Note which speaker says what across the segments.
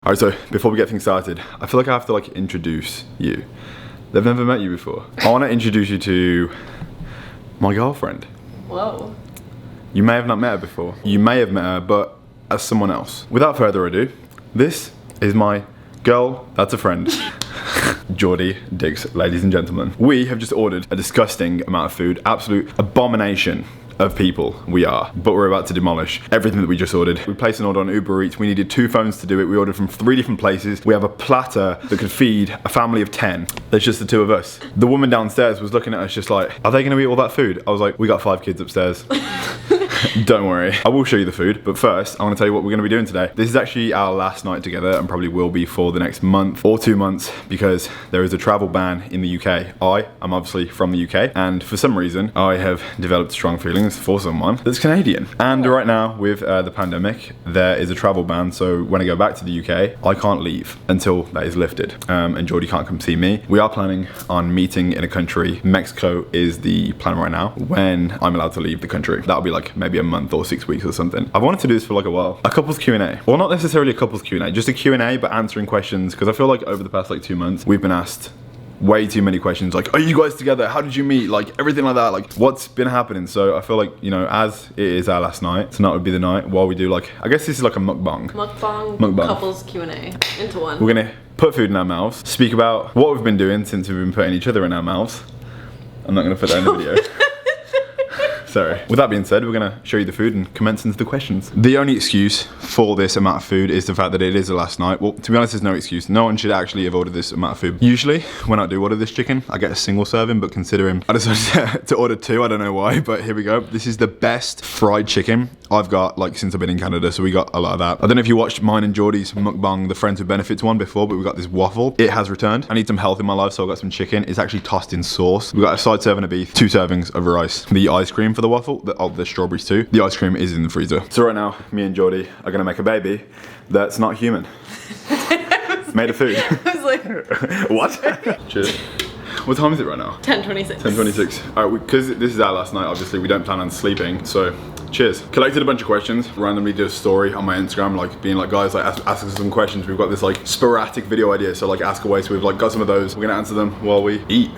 Speaker 1: Alright, so before we get things started, I feel like I have to like introduce you. They've never met you before. I want to introduce you to my girlfriend.
Speaker 2: Whoa.
Speaker 1: You may have not met her before. You may have met her, but as someone else. Without further ado, this is my girl that's a friend. Geordie Diggs, ladies and gentlemen. We have just ordered a disgusting amount of food, absolute abomination of people we are, but we're about to demolish everything that we just ordered. We placed an order on Uber Eats. We needed 2 phones to do it. We ordered from 3 different places. We have a platter that could feed a family of 10. There's just the 2 of us. The woman downstairs was looking at us just like, are they gonna eat all that food? I was like, we got 5 kids upstairs. Don't worry, I will show you the food, but first I want to tell you what we're going to be doing today. This is actually our last night together and probably will be for the next month or 2 months because there is a travel ban in the UK. I am obviously from the UK and for some reason I have developed strong feelings for someone that's Canadian. And right now with the pandemic there is a travel ban, so when I go back to the UK I can't leave until that is lifted and Geordie can't come see me. We are planning on meeting in a country. Mexico is the plan right now when I'm allowed to leave the country. That'll be like maybe a month or 6 weeks or something. I've wanted to do this for like a while. A couples Q&A. Well, not necessarily a couples Q&A, just a Q&A, but answering questions, because I feel like over the past like 2 months, we've been asked way too many questions, like, are you guys together? How did you meet? Like, everything like that, like, what's been happening? So I feel like, you know, as it is our last night, tonight would be the night while we do like, I guess this is like a mukbang. Mukbang.
Speaker 2: Couples Q&A into one.
Speaker 1: We're gonna put food in our mouths, speak about what we've been doing since we've been putting each other in our mouths. I'm not gonna put that in the video. Sorry. With that being said, we're gonna show you the food and commence into the questions. The only excuse for this amount of food is the fact that it is the last night. Well, to be honest, there's no excuse. No one should actually have ordered this amount of food. Usually, when I do order this chicken, I get a single serving, but considering I decided to order 2, I don't know why, but here we go. This is the best fried chicken I've got like since I've been in Canada, so we got a lot of that. I don't know if you watched mine and Geordie's mukbang, the Friends with Benefits one before, but we got this waffle. It has returned. I need some health in my life, so I got some chicken. It's actually tossed in sauce. We got a side serving of beef, 2 servings of rice. The ice cream for the waffle, the strawberries too. The ice cream is in the freezer. So right now, me and Geordie are gonna make a baby that's not human. Made of food.
Speaker 2: I was like,
Speaker 1: what? Cheers. What time is it right now?
Speaker 2: 10:26.
Speaker 1: 10:26. All right, because this is our last night, obviously we don't plan on sleeping, so cheers. Collected a bunch of questions, randomly did a story on my Instagram, like being like, guys, like ask us some questions. We've got this like sporadic video idea, so like ask away. So we've like got some of those. We're gonna answer them while we eat,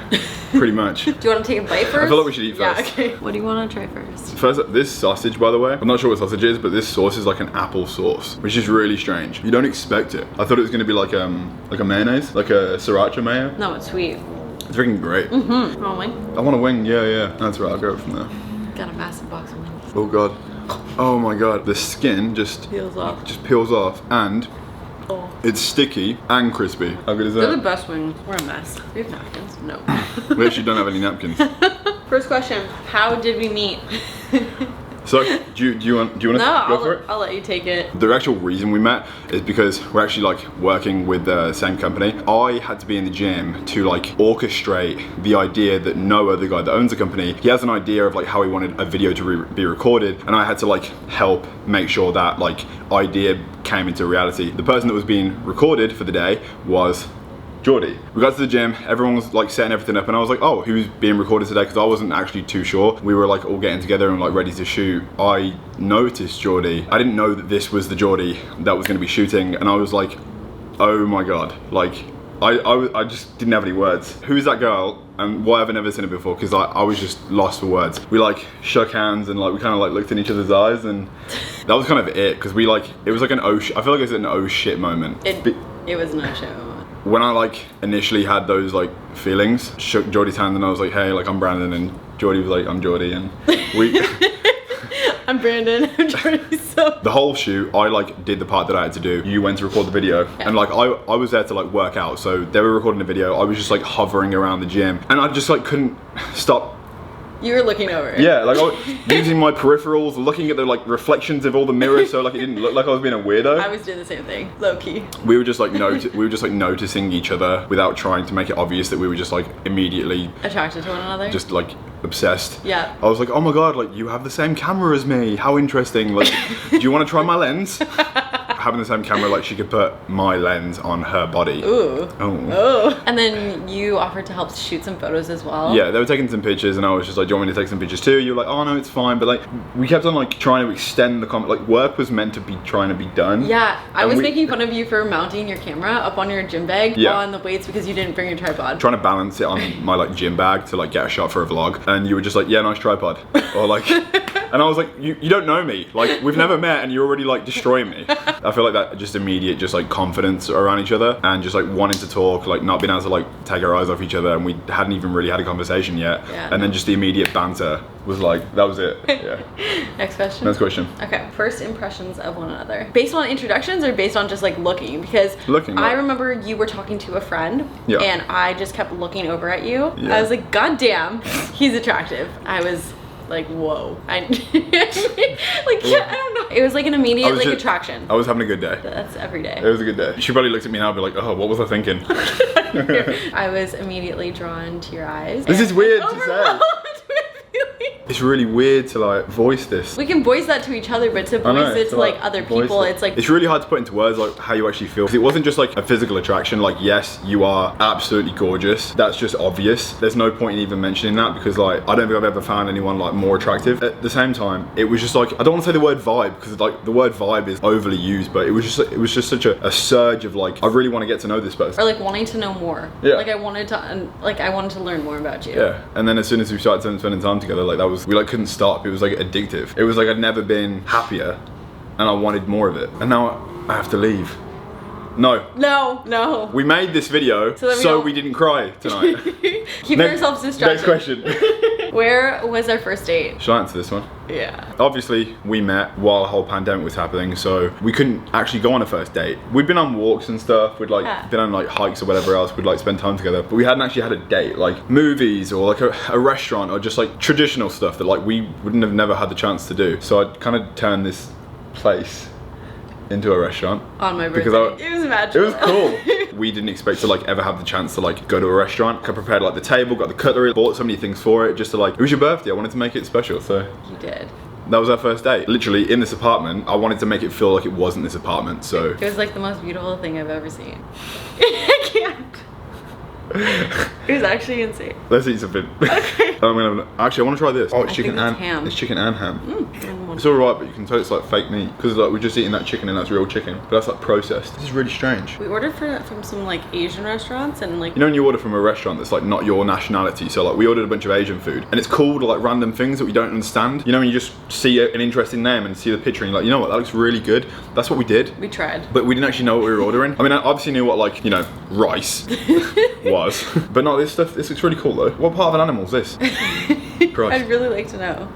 Speaker 1: pretty much.
Speaker 2: Do you want to take a bite first?
Speaker 1: I feel like we should eat first.
Speaker 2: Yeah, okay. What do you want to try first?
Speaker 1: First, this sausage, by the way, I'm not sure what sausage is, but this sauce is like an apple sauce, which is really strange. You don't expect it. I thought it was gonna be like a mayonnaise, like a sriracha mayo.
Speaker 2: No, it's sweet.
Speaker 1: It's freaking great.
Speaker 2: Mm-hmm. Want a wing?
Speaker 1: I want a wing, yeah. That's right, I'll go from there.
Speaker 2: Got a massive box of wings.
Speaker 1: Oh God. Oh my God, the skin just peels off and it's sticky and crispy. How good is that?
Speaker 2: They're the best wings. We're a mess. We have napkins? No.
Speaker 1: We actually don't have any napkins.
Speaker 2: First question, how did we meet?
Speaker 1: So, do you want to go for it?
Speaker 2: I'll let you take it.
Speaker 1: The actual reason we met is because we're actually like working with the same company. I had to be in the gym to like orchestrate the idea that Noah, the guy that owns the company, he has an idea of like how he wanted a video to be recorded, and I had to like help make sure that like idea came into reality. The person that was being recorded for the day was Geordie. We got to the gym, everyone was like setting everything up, and I was like, oh, who's being recorded today? Because I wasn't actually too sure. We were like all getting together and like ready to shoot. I noticed Geordie. I didn't know that this was the Geordie that was gonna be shooting, and I was like, oh my God. Like, I just didn't have any words. Who's that girl and why have I never seen it before? Because I was just lost for words. We like shook hands and like we kind of like looked in each other's eyes, and that was kind of it, because we like, it was like an oh shit, I feel like it was an oh shit moment.
Speaker 2: It was no show.
Speaker 1: When I like initially had those like feelings, shook Geordie's hand and I was like, hey, like I'm Brandon, and Geordie was like, I'm Geordie, and we
Speaker 2: I'm Brandon, I'm Geordie. So
Speaker 1: the whole shoot, I like did the part that I had to do. You went to record the video, and like I was there to like work out, so they were recording the video. I was just like hovering around the gym, and I just like couldn't stop.
Speaker 2: You were looking over.
Speaker 1: Yeah, like I was using my peripherals, looking at the like reflections of all the mirrors, so like it didn't look like I was being a weirdo.
Speaker 2: I was doing the same thing, low key.
Speaker 1: We were just like noticing each other without trying to make it obvious that we were just like immediately
Speaker 2: attracted to one another.
Speaker 1: Just like obsessed.
Speaker 2: Yeah.
Speaker 1: I was like, oh my God, like you have the same camera as me. How interesting. Like, do you want to try my lens? having the same camera, like she could put my lens on her body.
Speaker 2: Ooh.
Speaker 1: Oh.
Speaker 2: And then you offered to help shoot some photos as well.
Speaker 1: Yeah, they were taking some pictures and I was just like, do you want me to take some pictures too? You were like, oh no, it's fine. But like, we kept on like trying to extend the like work was meant to be trying to be done.
Speaker 2: Yeah, I was making fun of you for mounting your camera up on your gym bag on the weights because you didn't bring your tripod.
Speaker 1: Trying to balance it on my like gym bag to like get a shot for a vlog. And you were just like, yeah, nice tripod. Or like, and I was like, you don't know me. Like, we've never met and you're already like destroying me. I feel like that just immediate just like confidence around each other and just like wanting to talk, like not being able to like take our eyes off each other, and we hadn't even really had a conversation yet.
Speaker 2: Yeah.
Speaker 1: And then just the immediate banter was like, that was it. Yeah.
Speaker 2: Next question.
Speaker 1: Next question.
Speaker 2: Okay, first impressions of one another. Based on introductions or based on just like looking? Because I remember you were talking to a friend and I just kept looking over at you.
Speaker 1: Yeah.
Speaker 2: I was like, God damn, he's attractive. I was like, whoa. I don't know. It was like an immediate like attraction.
Speaker 1: I was having a good day.
Speaker 2: That's every day.
Speaker 1: It was a good day. She probably looked at me now and be like, oh, what was I thinking?
Speaker 2: I was immediately drawn to your eyes.
Speaker 1: This is weird to say. It's really weird to like voice this.
Speaker 2: We can voice that to each other, but to voice it to like other people, it's like...
Speaker 1: It's really hard to put into words like how you actually feel. Because it wasn't just like a physical attraction, like yes, you are absolutely gorgeous. That's just obvious. There's no point in even mentioning that because like, I don't think I've ever found anyone like more attractive. At the same time, it was just like, I don't want to say the word vibe because like the word vibe is overly used, but it was just such a surge of like, I really want to get to know this person.
Speaker 2: Or like wanting to know more.
Speaker 1: Yeah.
Speaker 2: Like I wanted to learn more about you.
Speaker 1: Yeah. And then as soon as we started spending time together, like we like couldn't stop. It was like addictive. It was like I'd never been happier and I wanted more of it. And now I have to leave. No. We made this video so we didn't cry tonight.
Speaker 2: Keep ourselves distracted.
Speaker 1: Next question.
Speaker 2: Where was our first date?
Speaker 1: Shall I answer this one?
Speaker 2: Yeah.
Speaker 1: Obviously, we met while the whole pandemic was happening, so we couldn't actually go on a first date. We'd been on walks and stuff, we'd like been on like hikes or whatever else, we'd like spend time together, but we hadn't actually had a date, like movies or like a restaurant or just like traditional stuff that like we wouldn't have never had the chance to do. So I'd kind of turned this place into a restaurant
Speaker 2: on my birthday. It was magical.
Speaker 1: It was cool. We didn't expect to like ever have the chance to like go to a restaurant. I prepared like the table, got the cutlery, bought so many things for it just to like, it was your birthday, I wanted to make it special, so.
Speaker 2: You did.
Speaker 1: That was our first date. Literally in this apartment, I wanted to make it feel like it wasn't this apartment, so.
Speaker 2: It was like the most beautiful thing I've ever seen. I can't. It was actually insane.
Speaker 1: Let's eat something. Okay. Actually, I want to try this. Oh, it's chicken and
Speaker 2: ham.
Speaker 1: It's chicken and ham. It's alright, but you can tell it's like fake meat because like we're just eating that chicken and that's real chicken, but that's like processed. This is really strange.
Speaker 2: We ordered from some like Asian restaurants and like.
Speaker 1: You know when you order from a restaurant that's like not your nationality, so like we ordered a bunch of Asian food and it's called like random things that we don't understand. You know when you just see an interesting name and see the picture and you're like, you know what, that looks really good. That's what we did.
Speaker 2: We tried.
Speaker 1: But we didn't actually know what we were ordering. I mean, I obviously knew what like, you know, rice was. But no, this looks really cool though. What part of an animal is this?
Speaker 2: I'd really like to know.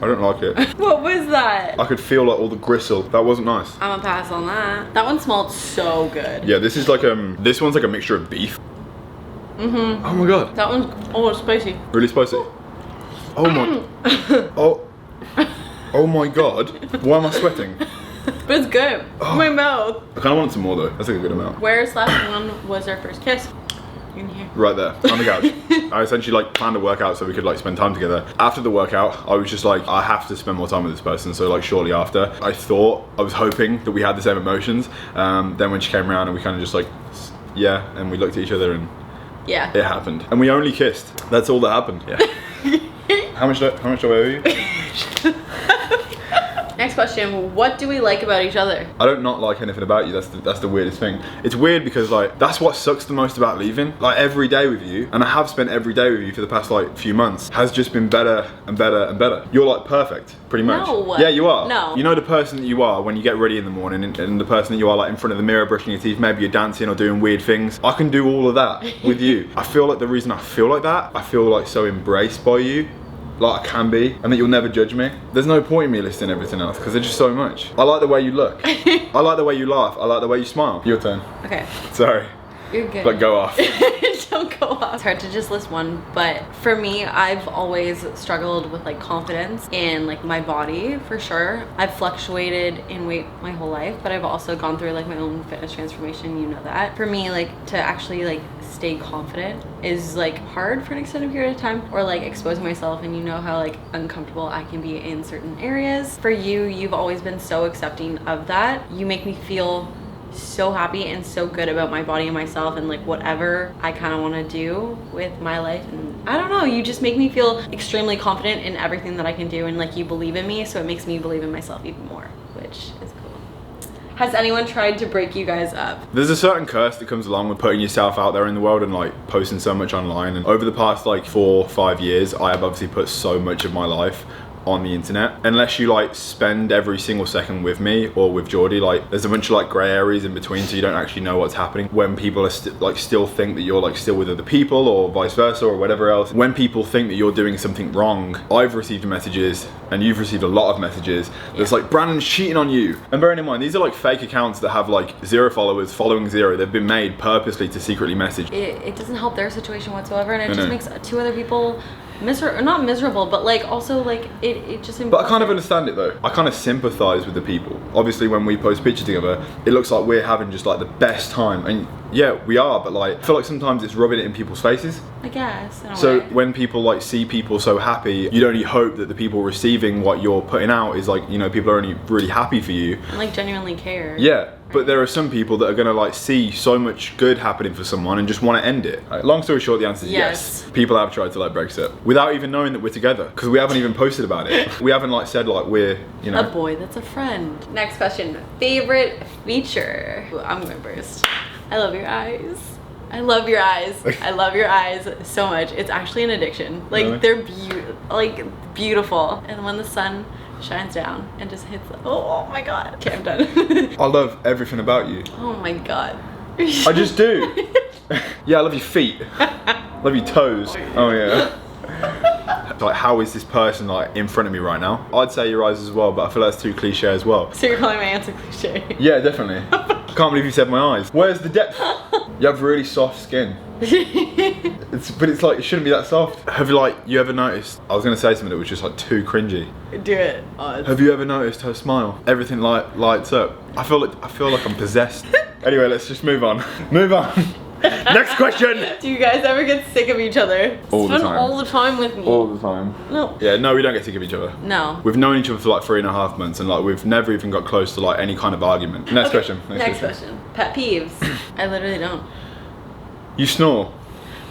Speaker 1: I don't like it.
Speaker 2: What was that?
Speaker 1: I could feel like all the gristle. That wasn't nice.
Speaker 2: I'm gonna pass on that. That one smelled so good.
Speaker 1: Yeah, this is like this one's like a mixture of beef. Mm-hmm. Oh my god.
Speaker 2: That one's it's spicy.
Speaker 1: Really spicy. Oh my. Oh my god. Why am I sweating?
Speaker 2: But it's good. Oh. My mouth.
Speaker 1: I kind of want some more though. That's like a good amount.
Speaker 2: Where's last one was our first kiss? In here.
Speaker 1: Right there, on the couch. I essentially like planned a workout so we could like spend time together. After the workout, I was just like, I have to spend more time with this person. So like shortly after, I was hoping that we had the same emotions. Then when she came around and we kind of just like, yeah, and we looked at each other and
Speaker 2: yeah,
Speaker 1: it happened. And we only kissed. That's all that happened. Yeah. How much do I owe you?
Speaker 2: Next question, what do we like about each other?
Speaker 1: I don't not like anything about you. That's the weirdest thing. It's weird because like that's what sucks the most about leaving. Like every day with you, and I have spent every day with you for the past like few months, has just been better and better and better. You're like perfect, pretty much.
Speaker 2: No.
Speaker 1: Yeah, you are.
Speaker 2: No.
Speaker 1: You know the person that you are when you get ready in the morning and the person that you are like in front of the mirror brushing your teeth, maybe you're dancing or doing weird things. I can do all of that with you. I feel like the reason I feel like that, I feel like so embraced by you. Like I can be, and that you'll never judge me. There's no point in me listing everything else because there's just so much. I like the way you look. I like the way you laugh. I like the way you smile. Your turn.
Speaker 2: Okay.
Speaker 1: Sorry.
Speaker 2: You're good.
Speaker 1: But go off.
Speaker 2: Don't Don't go off. It's hard to just list one, but for me, I've always struggled with like confidence in like my body for sure. I've fluctuated in weight my whole life, but I've also gone through like my own fitness transformation, you know that. For me, like to actually like stay confident is like hard for an extended period of time, or like exposing myself, and you know how like uncomfortable I can be in certain areas. For you, you've always been so accepting of that. You make me feel so happy and so good about my body and myself, and like whatever I kind of want to do with my life. And I don't know, you just make me feel extremely confident in everything that I can do, and like you believe in me, so it makes me believe in myself even more, which is cool. Has anyone tried to break you guys up?
Speaker 1: There's a certain curse that comes along with putting yourself out there in the world and like posting so much online, and over the past like 4 or 5 years I have obviously put so much of my life on the internet. Unless you like spend every single second with me or with Geordie, like there's a bunch of like grey areas in between, so you don't actually know what's happening. When people are still think that you're like still with other people, or vice versa, or whatever else, when people think that you're doing something wrong, I've received messages, and you've received a lot of messages that's like, Brandon's cheating on you. And bearing in mind, these are like fake accounts that have like 0 followers, following 0. They've been made purposely to secretly message.
Speaker 2: It doesn't help their situation whatsoever, and it just makes 2 other people not miserable, but like also like it just.
Speaker 1: But I kind of understand it though. I kind of sympathize with the people. Obviously, when we post pictures together, it looks like we're having just like the best time, and yeah, we are. But like, I feel like sometimes it's rubbing it in people's faces.
Speaker 2: I guess.
Speaker 1: So when people like see people so happy, you'd only hope that the people receiving what you're putting out is like, you know, people are only really happy for you
Speaker 2: and like genuinely care.
Speaker 1: Yeah. But there are some people that are going to like see so much good happening for someone and just want to end it. Like, long story short, the answer is yes. People have tried to like break us up without even knowing that we're together, because we haven't even posted about it. We haven't like said like we're, you know.
Speaker 2: A boy that's a friend. Next question. Favorite feature? Ooh, I'm going first. I love your eyes. I love your eyes. I love your eyes so much. It's actually an addiction. Like really? They're beautiful. And when the sun shines down and just hits oh my god. Okay, I'm done.
Speaker 1: I love everything about you.
Speaker 2: Oh my god.
Speaker 1: I just do. Yeah, I love your feet. Love your toes. Oh yeah. Like, how is this person like in front of me right now? I'd say your eyes as well, but I feel that's too cliche as well.
Speaker 2: So you're calling my answer cliche?
Speaker 1: Yeah, definitely. I can't believe you said my eyes. Where's the depth? You have really soft skin. But it's like, it shouldn't be that soft. Have you ever noticed? I was gonna say something that was just like too cringy.
Speaker 2: Do it.
Speaker 1: Have you ever noticed her smile? Everything lights up. I feel like I'm possessed. Anyway, let's just move on. Move on. Next question.
Speaker 2: Do you guys ever get sick of each other?
Speaker 1: All the time.
Speaker 2: All the time with me.
Speaker 1: All the time.
Speaker 2: No.
Speaker 1: Yeah, no, we don't get sick of each other.
Speaker 2: No.
Speaker 1: We've known each other for like 3.5 months, and like we've never even got close to like any kind of argument. Next question.
Speaker 2: Next question. Pet peeves. I literally don't.
Speaker 1: You snore.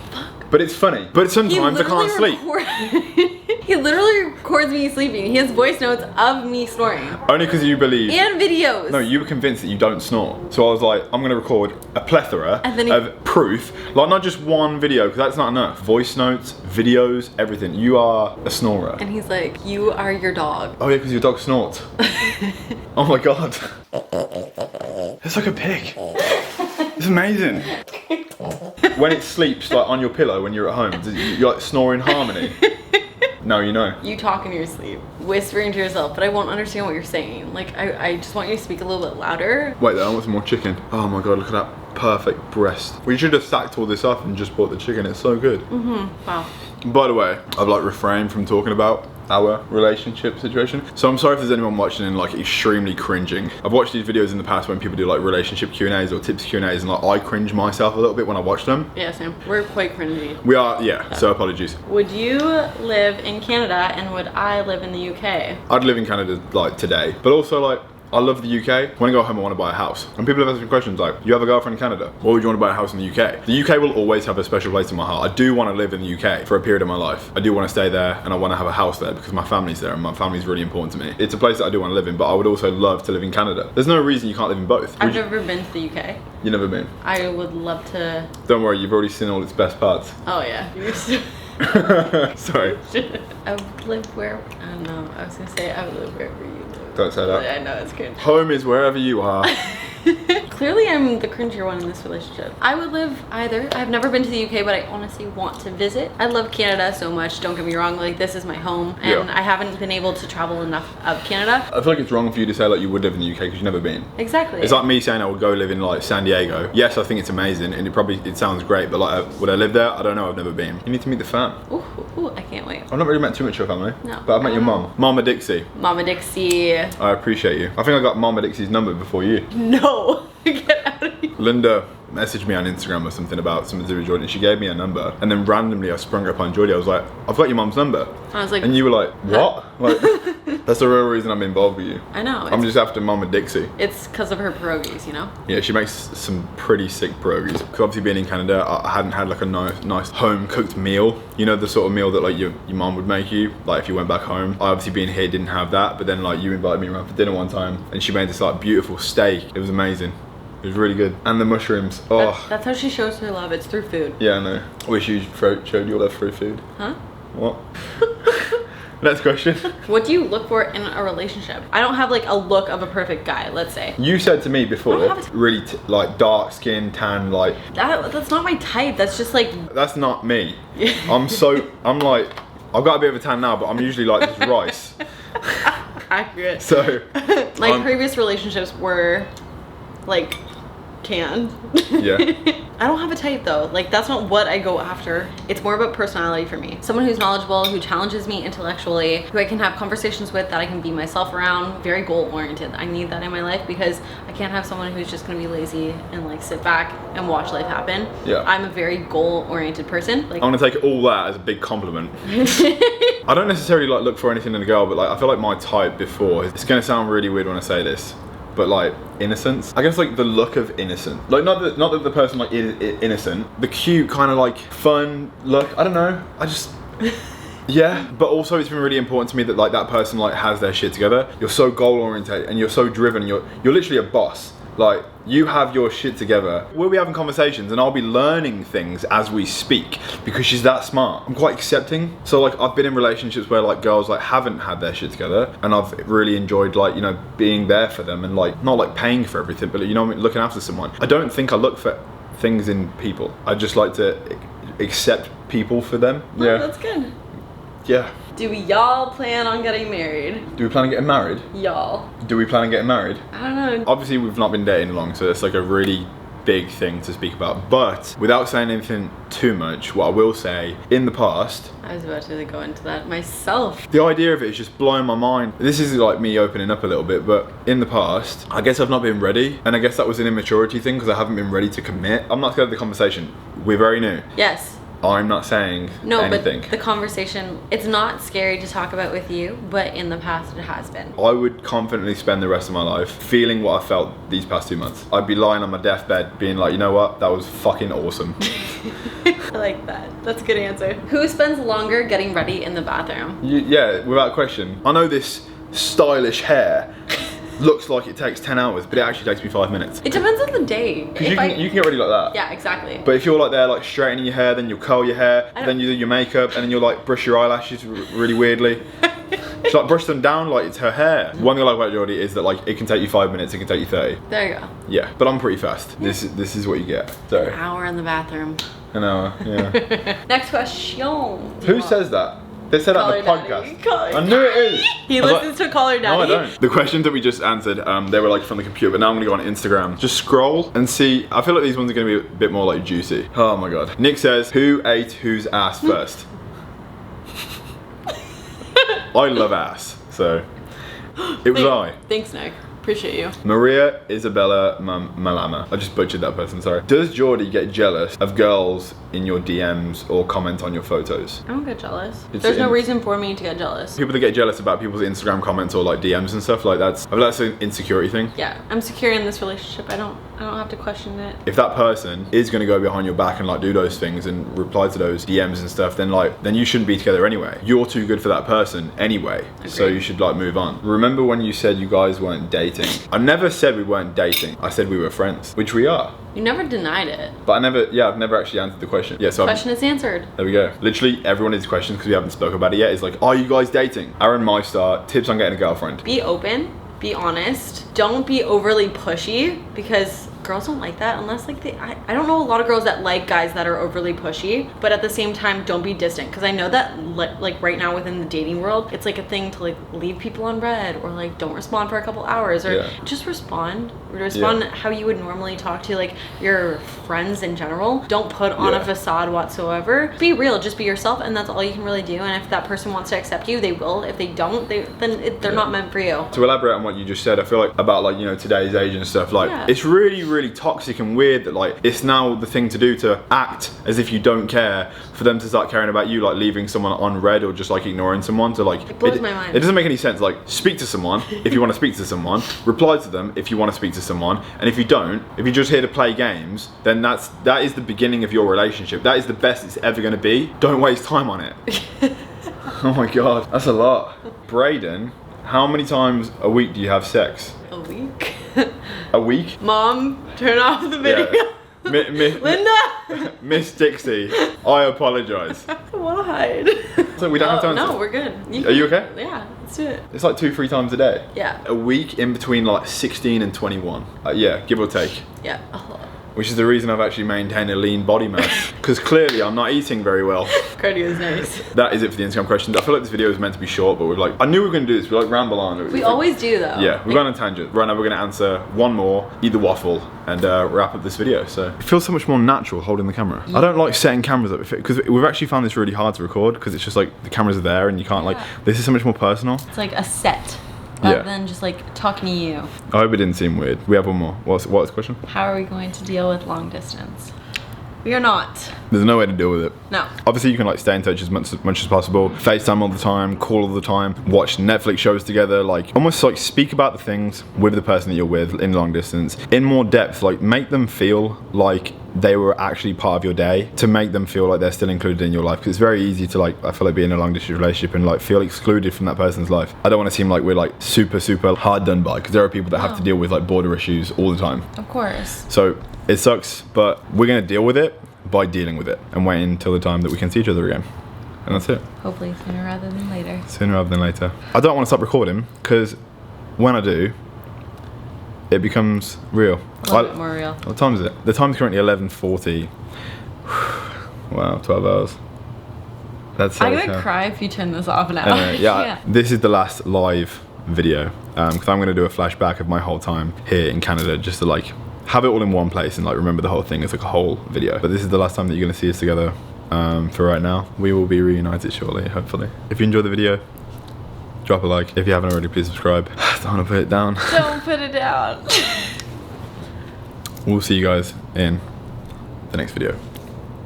Speaker 1: Fuck. But it's funny. But sometimes I can't sleep.
Speaker 2: He literally records me sleeping. He has voice notes of me snoring.
Speaker 1: Only because you believe.
Speaker 2: And videos.
Speaker 1: No, you were convinced that you don't snore. So I was like, I'm going to record a plethora of proof. Like, not just one video, because that's not enough. Voice notes, videos, everything. You are a snorer.
Speaker 2: And he's like, you are your dog.
Speaker 1: Oh yeah, because your dog snorts. Oh my god. It's like a pig. It's amazing. When it sleeps like on your pillow when you're at home, you like snore in harmony. No, you know. You talk in your sleep, whispering to yourself, but I won't understand what you're saying. Like, I just want you to speak a little bit louder. Wait, I want some more chicken. Oh my god, look at that perfect breast. We should have stacked all this up and just bought the chicken. It's so good. Mm-hmm. Wow. By the way, I've like refrained from talking about our relationship situation. So I'm sorry if there's anyone watching and like extremely cringing. I've watched these videos in the past when people do like relationship Q&As or tips Q&As, and like I cringe myself a little bit when I watch them. Yeah, Sam. We're quite cringy. We are, yeah, so apologies. Would you live in Canada and would I live in the UK? I'd live in Canada like today, but also like I love the UK. When I go home, I want to buy a house. And people have asked me questions like, you have a girlfriend in Canada? Or would you want to buy a house in the UK? The UK will always have a special place in my heart. I do want to live in the UK for a period of my life. I do want to stay there, and I want to have a house there because my family's there and my family's really important to me. It's a place that I do want to live in, but I would also love to live in Canada. There's no reason you can't live in both. I've never been to the UK. You've never been? I would love to. Don't worry, you've already seen all its best parts. Oh yeah. Sorry. I would live where, I don't know, I was going to say I would live wherever you live. Don't say that. I know, it's good. Home is wherever you are.
Speaker 2: Clearly I'm the cringier one in this relationship. I would live either. I've never been to the UK, but I honestly want to visit. I love Canada so much, don't get me wrong, like this is my home, and I haven't been able to travel enough of Canada.
Speaker 1: I feel like it's wrong for you to say like you would live in the UK because you've never been.
Speaker 2: Exactly.
Speaker 1: It's like me saying I would go live in like San Diego. Yes, I think it's amazing and it sounds great, but like would I live there? I don't know, I've never been. You need to meet the fam.
Speaker 2: Ooh, I can't wait.
Speaker 1: I've not really met too much of your family.
Speaker 2: No.
Speaker 1: But I've met your mum. Mama Dixie.
Speaker 2: Mama Dixie.
Speaker 1: I appreciate you. I think I got Mama Dixie's number before you.
Speaker 2: No. Get out of here.
Speaker 1: Linda messaged me on Instagram or something about something to do with Jordan. She gave me a number, and then randomly I sprung up on Jordy. I was like, I've got your mum's number.
Speaker 2: I was like,
Speaker 1: and you were like, what? Like, that's the real reason I'm involved with you.
Speaker 2: I know.
Speaker 1: I'm just after Mama Dixie.
Speaker 2: It's because of her pierogies, you know?
Speaker 1: Yeah, she makes some pretty sick pierogies. Because obviously being in Canada, I hadn't had like a nice home cooked meal. You know, the sort of meal that like your mum would make you, like if you went back home. I obviously being here didn't have that, but then like you invited me around for dinner one time, and she made this like beautiful steak. It was amazing. It was really good. And the mushrooms. Oh.
Speaker 2: That's how she shows her love. It's through food.
Speaker 1: Yeah, I know. I wish you showed your love through food.
Speaker 2: Huh?
Speaker 1: What? Next question.
Speaker 2: What do you look for in a relationship? I don't have like a look of a perfect guy, let's say.
Speaker 1: You said to me before, really like dark skin, tan, like.
Speaker 2: That's not my type. That's just like.
Speaker 1: That's not me. I'm like, I've got a bit of a tan now, but I'm usually like this rice.
Speaker 2: Accurate.
Speaker 1: So.
Speaker 2: My previous relationships were like tan.
Speaker 1: Yeah.
Speaker 2: I don't have a type though. Like that's not what I go after. It's more about personality for me. Someone who's knowledgeable, who challenges me intellectually, who I can have conversations with, that I can be myself around. Very goal oriented. I need that in my life because I can't have someone who's just gonna be lazy and like sit back and watch life happen.
Speaker 1: Yeah.
Speaker 2: I'm a very goal oriented person. Like
Speaker 1: I'm gonna take all that as a big compliment. I don't necessarily like look for anything in a girl, but like I feel like my type before, it's gonna sound really weird when I say this, but like innocence. I guess like the look of innocent. Like not that the person like is innocent. The cute kind of like fun look. I don't know. I just yeah. But also it's been really important to me that like that person like has their shit together. You're so goal oriented and you're so driven. You're literally a boss. Like you have your shit together. We'll be having conversations and I'll be learning things as we speak because she's that smart. I'm quite accepting. So like I've been in relationships where like girls like haven't had their shit together and I've really enjoyed like, you know, being there for them and like not like paying for everything, but you know, looking after someone. I don't think I look for things in people. I just like to accept people for them.
Speaker 2: Oh,
Speaker 1: yeah.
Speaker 2: That's good.
Speaker 1: Yeah.
Speaker 2: Do y'all plan on getting married?
Speaker 1: Do we plan on getting married?
Speaker 2: Y'all.
Speaker 1: Do we plan on getting married?
Speaker 2: I don't know.
Speaker 1: Obviously we've not been dating long, so it's like a really big thing to speak about. But without saying anything too much, what I will say, in the past,
Speaker 2: I was about to go into that myself.
Speaker 1: the idea of it is just blowing my mind. This is like me opening up a little bit, but in the past, I guess I've not been ready. And I guess that was an immaturity thing because I haven't been ready to commit. I'm not scared of the conversation. We're very new.
Speaker 2: Yes.
Speaker 1: I'm not saying anything.
Speaker 2: But the conversation, it's not scary to talk about with you, but in the past it has been.
Speaker 1: I would confidently spend the rest of my life feeling what I felt these past 2 months. I'd be lying on my deathbed being like, you know what, that was fucking awesome.
Speaker 2: I like that. That's a good answer. Who spends longer getting ready in the bathroom?
Speaker 1: Yeah, without question. I know this stylish hair looks like it takes 10 hours, but it actually takes me 5 minutes.
Speaker 2: It depends on the day.
Speaker 1: Because you can get ready like that.
Speaker 2: Yeah, exactly.
Speaker 1: But if you're like there like straightening your hair, then you'll curl your hair, then you do your makeup, and then you'll like brush your eyelashes really weirdly. She like brush them down like it's her hair. One thing I like about Jordy is that like it can take you 5 minutes, it can take you 30.
Speaker 2: There you go.
Speaker 1: Yeah, but I'm pretty fast. Yeah. This is what you get. So
Speaker 2: an hour in the bathroom.
Speaker 1: An hour, yeah.
Speaker 2: Next question.
Speaker 1: Who says that? They said that on the podcast. I knew it is.
Speaker 2: He listens to Call Her Daddy.
Speaker 1: No, I don't. The questions that we just answered, they were like from the computer, but now I'm gonna go on Instagram. Just scroll and see. I feel like these ones are gonna be a bit more like juicy. Oh my god. Nick says, who ate whose ass first? I love ass, so it was I.
Speaker 2: Thanks, Nick. Appreciate you.
Speaker 1: Maria Isabella Malama. I just butchered that person, sorry. Does Jordy get jealous of girls in your DMs or comment on your photos?
Speaker 2: I don't get jealous. There's no reason for me to get jealous.
Speaker 1: People that get jealous about people's Instagram comments or like DMs and stuff like that, I feel that's an insecurity thing.
Speaker 2: Yeah, I'm secure in this relationship. I don't have to question it.
Speaker 1: If that person is gonna go behind your back and like do those things and reply to those DMs and stuff, then you shouldn't be together anyway. You're too good for that person anyway. Agreed. So you should like move on. Remember when you said you guys weren't dating? I never said we weren't dating. I said we were friends, which we are.
Speaker 2: You never denied it.
Speaker 1: But I've never actually answered the question. Yeah, so
Speaker 2: question is answered.
Speaker 1: There we go. Literally everyone needs questions because we haven't spoken about it yet. Is like, are you guys dating? Aaron Meister, tips on getting a girlfriend.
Speaker 2: Be open. Be honest. Don't be overly pushy, because girls don't like that unless like I don't know a lot of girls that like guys that are overly pushy, but at the same time don't be distant, because I know that like right now within the dating world it's like a thing to like leave people on red, or like don't respond for a couple hours, or just respond how you would normally talk to like your friends in general. Don't put on a facade whatsoever. Be real, just be yourself, and that's all you can really do. And if that person wants to accept you, they will. If they don't, they're not meant for you.
Speaker 1: To elaborate on what you just said, I feel like about like, you know, today's age and stuff, like it's really toxic and weird that like it's now the thing to do to act as if you don't care, for them to start caring about you, like leaving someone on red or just like ignoring someone. To like,
Speaker 2: it blows my mind.
Speaker 1: It doesn't make any sense. Like, speak to someone if you want to speak to someone, reply to them if you want to speak to someone, and if you don't, if you're just here to play games, then that is the beginning of your relationship. That is the best it's ever going to be. Don't waste time on it. Oh my god, that's a lot. Braden, how many times a week do you have sex?
Speaker 2: A week?
Speaker 1: A week?
Speaker 2: Mom, turn off the video.
Speaker 1: Linda! Miss Dixie, I apologise.
Speaker 2: I want to hide.
Speaker 1: So we don't have time.
Speaker 2: No, we're good.
Speaker 1: Are you okay?
Speaker 2: Yeah, let's do it.
Speaker 1: It's like 2-3 times a day.
Speaker 2: Yeah.
Speaker 1: A week in between like 16 and 21. Yeah, give or take.
Speaker 2: Yeah, a lot.
Speaker 1: Which is the reason I've actually maintained a lean body mass. Because clearly I'm not eating very well.
Speaker 2: Cardio is nice.
Speaker 1: That is it for the Instagram questions. I feel like this video was meant to be short, but we're like, I knew we were going to do this. We like ramble on.
Speaker 2: We always do though.
Speaker 1: Yeah, we're going on a tangent. Right now we're going to answer one more, eat the waffle, and wrap up this video. So it feels so much more natural holding the camera. I don't like setting cameras up, because we've actually found this really hard to record, because it's just like the cameras are there and you can't like, this is so much more personal.
Speaker 2: It's like a set. Rather than just like talking to you.
Speaker 1: I hope it didn't seem weird. We have one more. What's the question?
Speaker 2: How are we going to deal with long distance? We are not.
Speaker 1: There's no way to deal with it.
Speaker 2: No.
Speaker 1: Obviously you can like stay in touch as much as possible. FaceTime all the time, call all the time, watch Netflix shows together, like almost like speak about the things with the person that you're with in long distance in more depth, like make them feel like they were actually part of your day, to make them feel like they're still included in your life, because it's very easy to like, I feel like, be in a long distance relationship and like feel excluded from that person's life. I don't want to seem like we're like super hard done by, because there are people that have to deal with like border issues all the time.
Speaker 2: Of course.
Speaker 1: So it sucks, but we're gonna deal with it by dealing with it and waiting until the time that we can see each other again. And that's it.
Speaker 2: Hopefully sooner rather than later.
Speaker 1: Sooner rather than later. I don't want to stop recording, because when I do, it becomes real.
Speaker 2: A little bit more real.
Speaker 1: What time is it? The time's currently 11:40. Wow, 12 hours. That's so
Speaker 2: I'm gonna cry if you turn this off now.
Speaker 1: Yeah, this is the last live video, because I'm gonna do a flashback of my whole time here in Canada, just to like have it all in one place and like remember the whole thing as like a whole video. But this is the last time that you're gonna see us together. For right now, we will be reunited shortly, hopefully. If you enjoyed the video, drop a like. If you haven't already, please subscribe. Don't want to put it down.
Speaker 2: Don't put it down.
Speaker 1: We'll see you guys in the next video.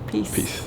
Speaker 2: Peace.
Speaker 1: Peace.